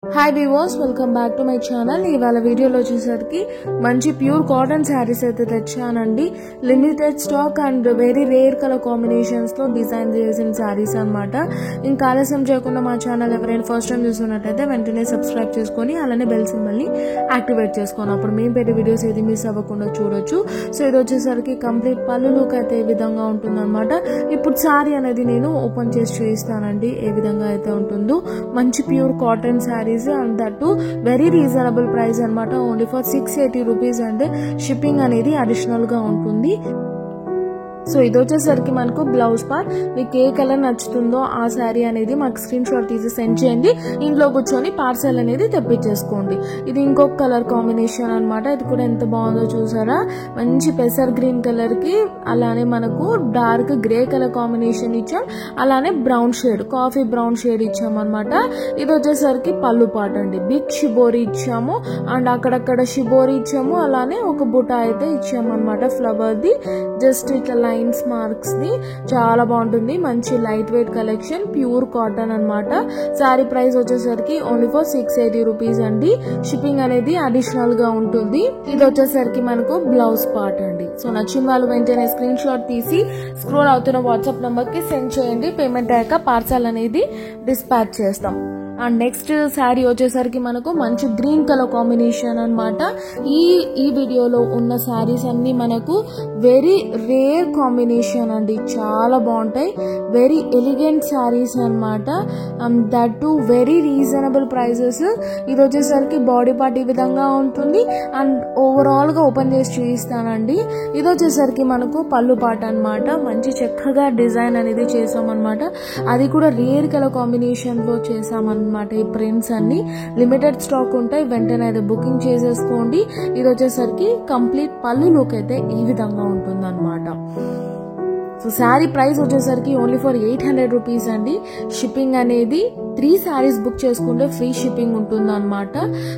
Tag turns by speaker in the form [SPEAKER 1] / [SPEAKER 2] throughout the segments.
[SPEAKER 1] Hi viewers, welcome back to my channel. ఇవాళ వీడియోలో వచ్చేసరికి మంచి ప్యూర్ కాటన్ శారీస్ అయితే తెచ్చానండి. Limited stock and very rare colour combinations తో డిజైన్ చేసిన శారీస్ అన్నమాట. ఇంకా ఆలస్యం చేయకుండా మా ఛానల్ ఎవరైనా ఫస్ట్ టైం చూస్తున్నట్టయితే వెంటనే సబ్స్క్రైబ్ చేసుకొని అలానే బెల్ సింబల్ ని యాక్టివేట్ చేసుకోండి. అప్పుడు మేము పెట్టే వీడియోస్ ఏది మిస్ అవ్వకుండా చూడొచ్చు. సో ఇది వచ్చేసరికి కంప్లీట్ పళ్ళు లుక్ అయితే ఏ విధంగా ఉంటుందన్నమాట. ఇప్పుడు శారీ అనేది నేను ఓపెన్ చేసి చూపిస్తానండి ఏ విధంగా అయితే ఉంటుందో. మంచి pure cotton sari and that too very reasonable price అన్నమాట. Only for 680 rupees and shipping అనేది అడిషనల్ గా ఉంటుంది. సో ఇది వచ్చేసరికి మనకు బ్లౌజ్ పార్ట్. మీకు ఏ కలర్ నచ్చుతుందో ఆ శారీ అనేది మాకు స్క్రీన్ షాట్ తీసి సెండ్ చేయండి. ఇంట్లో కూర్చొని పార్సల్ అనేది తెప్పించేసుకోండి. ఇది ఇంకొక కలర్ కాంబినేషన్ అన్నమాట. ఇది కూడా ఎంత బాగుందో చూసారా. మంచి పెసర్ గ్రీన్ కలర్ కి అలానే మనకు డార్క్ గ్రే కలర్ కాంబినేషన్ ఇచ్చాం. అలానే brown shade, coffee brown shade ఇచ్చాం అనమాట. ఇది వచ్చేసరికి పళ్ళు పార్ట్ అండి. బిగ్ షిబోరి ఇచ్చాము అండ్ అక్కడక్కడ షిబోరి ఇచ్చాము. అలానే ఒక బుటా అయితే ఇచ్చాము అనమాట ఫ్లవర్ ది. జస్ట్ ఇట్లా లైన్స్ మార్క్స్ ది చాలా బాగుంటుంది. మంచి light weight collection, pure cotton అన్నమాట. సారీ ప్రైస్ వచ్చేసరికి ఓన్లీ ఫర్ 680 రూపీస్ అండి. షిప్పింగ్ అనేది అడిషనల్ గా ఉంటుంది. ఇది వచ్చేసరికి మనకు బ్లౌజ్ పార్ట్ అండి. సో నచ్చిన వాళ్ళు వెంటనే స్క్రీన్ షాట్ తీసి స్క్రోల్ అవుతున్న వాట్సాప్ నంబర్ కి సెండ్ చేయండి. పేమెంట్ అయ్యాక పార్సల్ అనేది డిస్పాచ్ చేస్తాం. అండ్ నెక్స్ట్ శారీ వచ్చేసరికి మనకు మంచి గ్రీన్ కలర్ కాంబినేషన్ అన్నమాట. ఈ వీడియోలో ఉన్న శారీస్ అన్ని మనకు వెరీ రేర్ కాంబినేషన్ అండి. చాలా బాగుంటాయి. వెరీ ఎలిగెంట్ శారీస్ అన్నమాట. That too very reasonable prices. ఇది వచ్చేసరికి బాడీ పార్ట్ ఈ విధంగా ఉంటుంది. అండ్ ఓవరాల్ గా ఓపెన్ చేసి చూపిస్తానండి. ఇది వచ్చేసరికి మనకు పళ్ళు పార్ట్ అన్నమాట. మంచి చక్కగా డిజైన్ అనేది చేసామన్నమాట. అది కూడా రేర్ కలర్ కాంబినేషన్ లో చేసామన్నమాట. ఈ ప్రింట్స్ అన్ని లిమిటెడ్ స్టాక్ ఉంటాయి. వెంటనే అయితే బుకింగ్ చేసేసుకోండి. ఇది వచ్చేసరికి కంప్లీట్ పళ్ళు లుక్ అయితే ఈ విధంగా ఉంటుంది అన్నమాట. సో శారీ ప్రైస్ వచ్చేసరికి ఓన్లీ ఫర్ 800 రూపీస్ అండి. షిప్పింగ్ అనేది 3 శారీస్ బుక్ చేసుకుంటే ఫ్రీ షిప్పింగ్ ఉంటుంది అనమాట.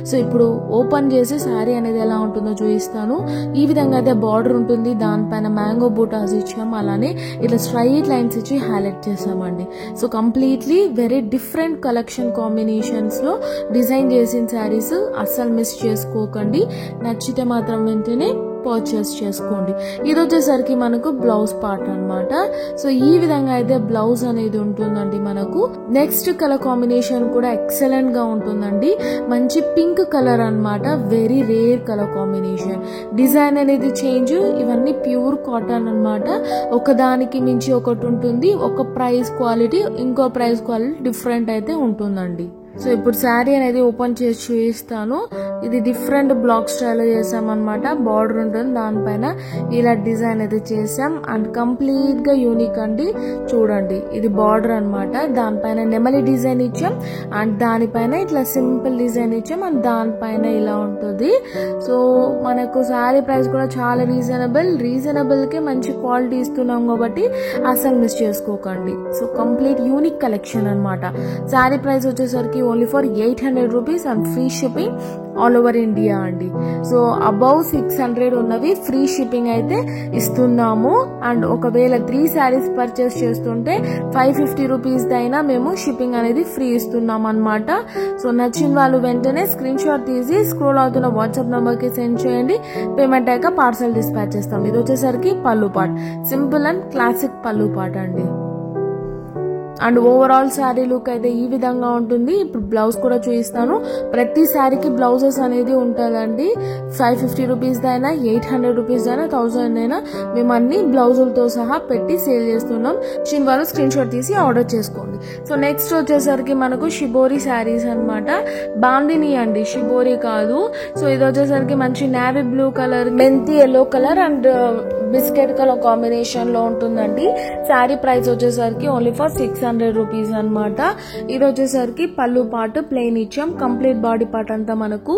[SPEAKER 1] సో ఇప్పుడు ఓపెన్ చేసి శారీ అనేది ఎలా ఉంటుందో చూపిస్తాను. ఈ విధంగా అయితే బార్డర్ ఉంటుంది. దానిపైన మ్యాంగో బూటాస్ ఇచ్చాం. అలానే ఇట్లా స్ట్రైట్ లైన్స్ ఇచ్చి హైలైట్ చేసామండి. So completely very different collection combinations లో డిజైన్ చేసిన శారీస్ అస్సలు మిస్ చేసుకోకండి. నచ్చితే మాత్రం వెంటనే పర్చేస్ చేసుకోండి. ఇది వచ్చేసరికి మనకు బ్లౌజ్ పార్ట్ అన్నమాట. సో ఈ విధంగా అయితే బ్లౌజ్ అనేది ఉంటుందండి మనకు. నెక్స్ట్ కలర్ కాంబినేషన్ కూడా ఎక్సలెంట్ గా ఉంటుందండి. మంచి పింక్ కలర్ అన్నమాట. Very rare colour combination. Design అనేది చేంజ్. ఇవన్నీ ప్యూర్ కాటన్ అన్నమాట. ఒకదానికి మించి ఒకటి ఉంటుంది. ఒక ప్రైస్ క్వాలిటీ ఇంకో ప్రైస్ క్వాలిటీ డిఫరెంట్ అయితే ఉంటుందండి. సో ఇప్పుడు శారీ అనేది ఓపెన్ చేసి చూపిస్తాను. ఇది డిఫరెంట్ బ్లాక్ స్టైల్ చేసామన్నమాట. బార్డర్ ఉంటుంది. దానిపైన ఇలా డిజైన్ అయితే చేసాం. అండ్ కంప్లీట్ గా యూనిక్ అండి. చూడండి, ఇది బార్డర్ అన్నమాట. దానిపైన నెమలి డిజైన్ ఇచ్చాం. అండ్ దానిపైన ఇట్లా సింపుల్ డిజైన్ ఇచ్చాం. అండ్ దానిపైన ఇలా ఉంటుంది. సో మనకు శారీ ప్రైస్ కూడా చాలా రీజనబుల్ కి మంచి క్వాలిటీ ఇస్తున్నాం కాబట్టి అసలు మిస్ చేసుకోకండి. సో కంప్లీట్ యూనిక్ కలెక్షన్ అన్నమాట. శారీ ప్రైస్ వచ్చేసరికి only for 800 rupees and free shipping all over India అండి. సో అబౌవ్ 600 ఉన్నవి ఫ్రీ షిప్పింగ్ అయితే ఇస్తున్నాము. అండ్ ఒకవేళ 3 శారీస్ పర్చేస్ చేస్తుంటే 550 రూపీస్ అయినా మేము షిప్పింగ్ అనేది ఫ్రీ ఇస్తున్నాం అన్నమాట. సో నచ్చిన వాళ్ళు వెంటనే స్క్రీన్ షాట్ తీసి స్క్రోల్ అవుతున్న వాట్సాప్ నంబర్ కి సెండ్ చేయండి. పేమెంట్ అయ్యాక పార్సల్ డిస్పాచ్ చేస్తాం. ఇది వచ్చేసరికి పళ్ళు పార్ట్. సింపుల్ అండ్ క్లాసిక్ పళ్ళు పార్ట్ అండి. అండ్ ఓవరాల్ శారీ లుక్ అయితే ఈ విధంగా ఉంటుంది. ఇప్పుడు బ్లౌజ్ కూడా చూపిస్తాను. ప్రతి శారీకి బ్లౌజెస్ అనేది ఉంటుందండి. 550 రూపీస్ అయినా 800 రూపీస్ అయినా 1000 అయినా మేము అన్ని బ్లౌజులతో సహా పెట్టి సేల్ చేస్తున్నాం. వాళ్ళు స్క్రీన్ షాట్ తీసి ఆర్డర్ చేసుకోండి. సో నెక్స్ట్ వచ్చేసరికి మనకు షిబోరి శారీస్ అన్నమాట. బాందిని అండి, షిబోరి కాదు. సో ఇది వచ్చేసరికి మంచి నేవీ బ్లూ కలర్, మెంతి yellow colour and biscuit colour combination లో ఉంటుందండి. శారీ ప్రైస్ వచ్చేసరికి ఓన్లీ ఫర్ 600 రూపీస్ అనమాట. ఇది వచ్చేసరికి పళ్ళు పార్ట్ ప్లెయిన్ ఇచ్చాం. కంప్లీట్ బాడీ పార్ట్ అంతా మనకు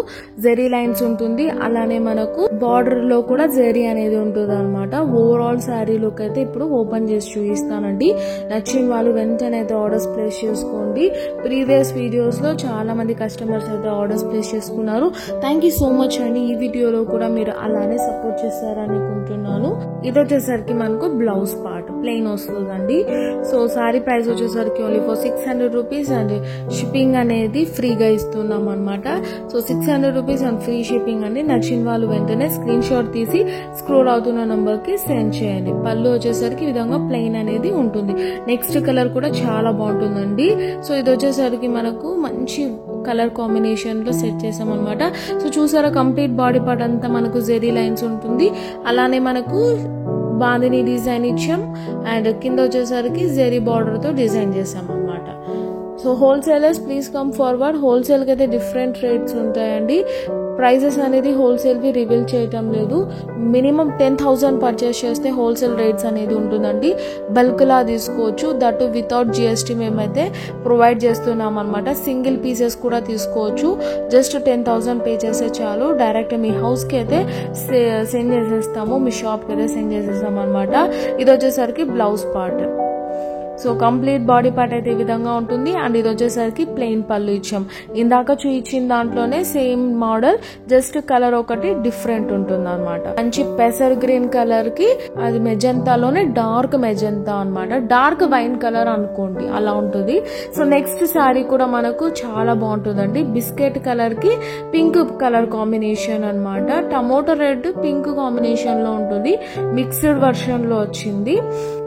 [SPEAKER 1] జెరీ లైన్స్ ఉంటుంది. అలానే మనకు బార్డర్ లో కూడా జెరీ అనేది ఉంటుంది అనమాట. ఓవరాల్ శారీ లుక్ అయితే ఇప్పుడు ఓపెన్ చేసి చూపిస్తానండి. నచ్చిన వాళ్ళు వెంటనే అయితే ఆర్డర్స్ ప్లేస్ చేసుకోండి. ప్రీవియస్ వీడియోస్ లో చాలా మంది కస్టమర్స్ అయితే ఆర్డర్స్ ప్లేస్ చేసుకున్నారు. థ్యాంక్ యూ సో మచ్ అండి. ఈ వీడియోలో కూడా మీరు అలానే సపోర్ట్ చేస్తారనుకుంటున్నాను. ఇది వచ్చేసరికి మనకు బ్లౌజ్ పార్ట్. ప్లెయిన్ వస్తుందండి. సో సారీ ప్రైస్ వచ్చేసరికి only for 600 rupees and shipping అనేది ఫ్రీగా ఇస్తున్నాం అనమాట. So 600 rupees and free shipping అండి. నచ్చిన వాళ్ళు వెంటనే స్క్రీన్ షాట్ తీసి స్క్రోల్ అవుతున్న నంబర్ కి సెండ్ చేయండి. పళ్ళు వచ్చేసరికి ఈ విధంగా ప్లెయిన్ అనేది ఉంటుంది. నెక్స్ట్ కలర్ కూడా చాలా బాగుంటుందండి. సో ఇది వచ్చేసరికి మనకు మంచి కలర్ కాంబినేషన్ లో సెట్ చేసాం అనమాట. సో చూసారా కంప్లీట్ బాడీ పార్ట్ అంతా మనకు జెరీ లైన్స్ ఉంటుంది. అలానే మనకు బాందిని డిజైన్ ఇచ్చాం అండ్ కింద వచ్చేసరికి జెరీ బార్డర్ తో డిజైన్ చేసాం అనమాట. So wholesalers please come forward. Wholesale కి అయితే డిఫరెంట్ రేట్స్ ఉంటాయండి. ప్రైజెస్ అనేది హోల్సేల్ వి రివీల్ చేయటం లేదు. మినిమం 10,000 పర్చేస్ చేస్తే హోల్సేల్ రేట్స్ అనేది ఉంటుందండి. బల్క్ లా తీసుకోవచ్చు. దట్ వితౌట్ జిఎస్టీ మేమైతే ప్రొవైడ్ చేస్తున్నాం అనమాట. సింగిల్ పీసెస్ కూడా తీసుకోవచ్చు. జస్ట్ 10,000 పే చేస్తే చాలు. డైరెక్ట్ మీ హౌస్ కి అయితే సెండ్ చేసేస్తాము. మీ షాప్ కి అయితే సెండ్ చేసేస్తాం అనమాట. ఇది వచ్చేసరికి blouse part. So complete body part అయితే ఈ విధంగా ఉంటుంది అండ్ ఇది వచ్చేసరికి ప్లెయిన్ పళ్ళు ఇచ్చాం. ఇందాక చూయించిన దాంట్లోనే సేమ్ మోడల్, జస్ట్ కలర్ ఒకటి డిఫరెంట్ ఉంటుంది అనమాట. మంచి పెసర్ గ్రీన్ కలర్ కి అది మెజంతాలోనే డార్క్ మెజంతా అనమాట. డార్క్ వైన్ కలర్ అనుకోండి, అలా ఉంటుంది. సో నెక్స్ట్ శారీ కూడా మనకు చాలా బాగుంటుందండి. బిస్కెట్ కలర్ కి పింక్ కలర్ కాంబినేషన్ అనమాట. టమోటో రెడ్ పింక్ కాంబినేషన్ లో ఉంటుంది. మిక్స్డ్ వర్షన్ లో వచ్చింది.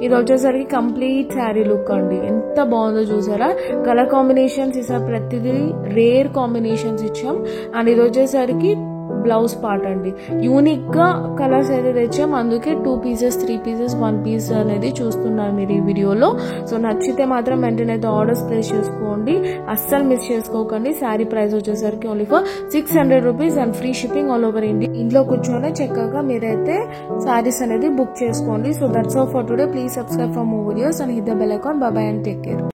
[SPEAKER 1] ఇది వచ్చేసరికి కంప్లీట్ శారీ లుక్ అండి. ఎంత బాగుందో చూసారా. కలర్ కాంబినేషన్స్ ఇసా ప్రతిదీ రేర్ కాంబినేషన్స్ ఇచ్చాం అండ్ ఇది వచ్చేసరికి బ్లౌజ్ పార్ట్ అండి. యూనిక్ గా కలర్స్ అయితే తెచ్చాం. అందుకే 2 పీసెస్ 3 పీసెస్ 1 పీస్ అనేది చూస్తున్నారు మీరు ఈ వీడియోలో. సో నచ్చితే మాత్రం వెంటనే ఆర్డర్స్ ప్లేస్ చేసుకోండి. అస్సలు మిస్ చేసుకోకండి. శారీ ప్రైస్ వచ్చేసరికి only for 600 rupees and free shipping all over India. ఇంట్లో కూర్చొని చక్కగా మీరైతే శారీస్ అనేది బుక్ చేసుకోండి. So that's all for today. Please subscribe for more videos and hit the bell icon. By by and take care.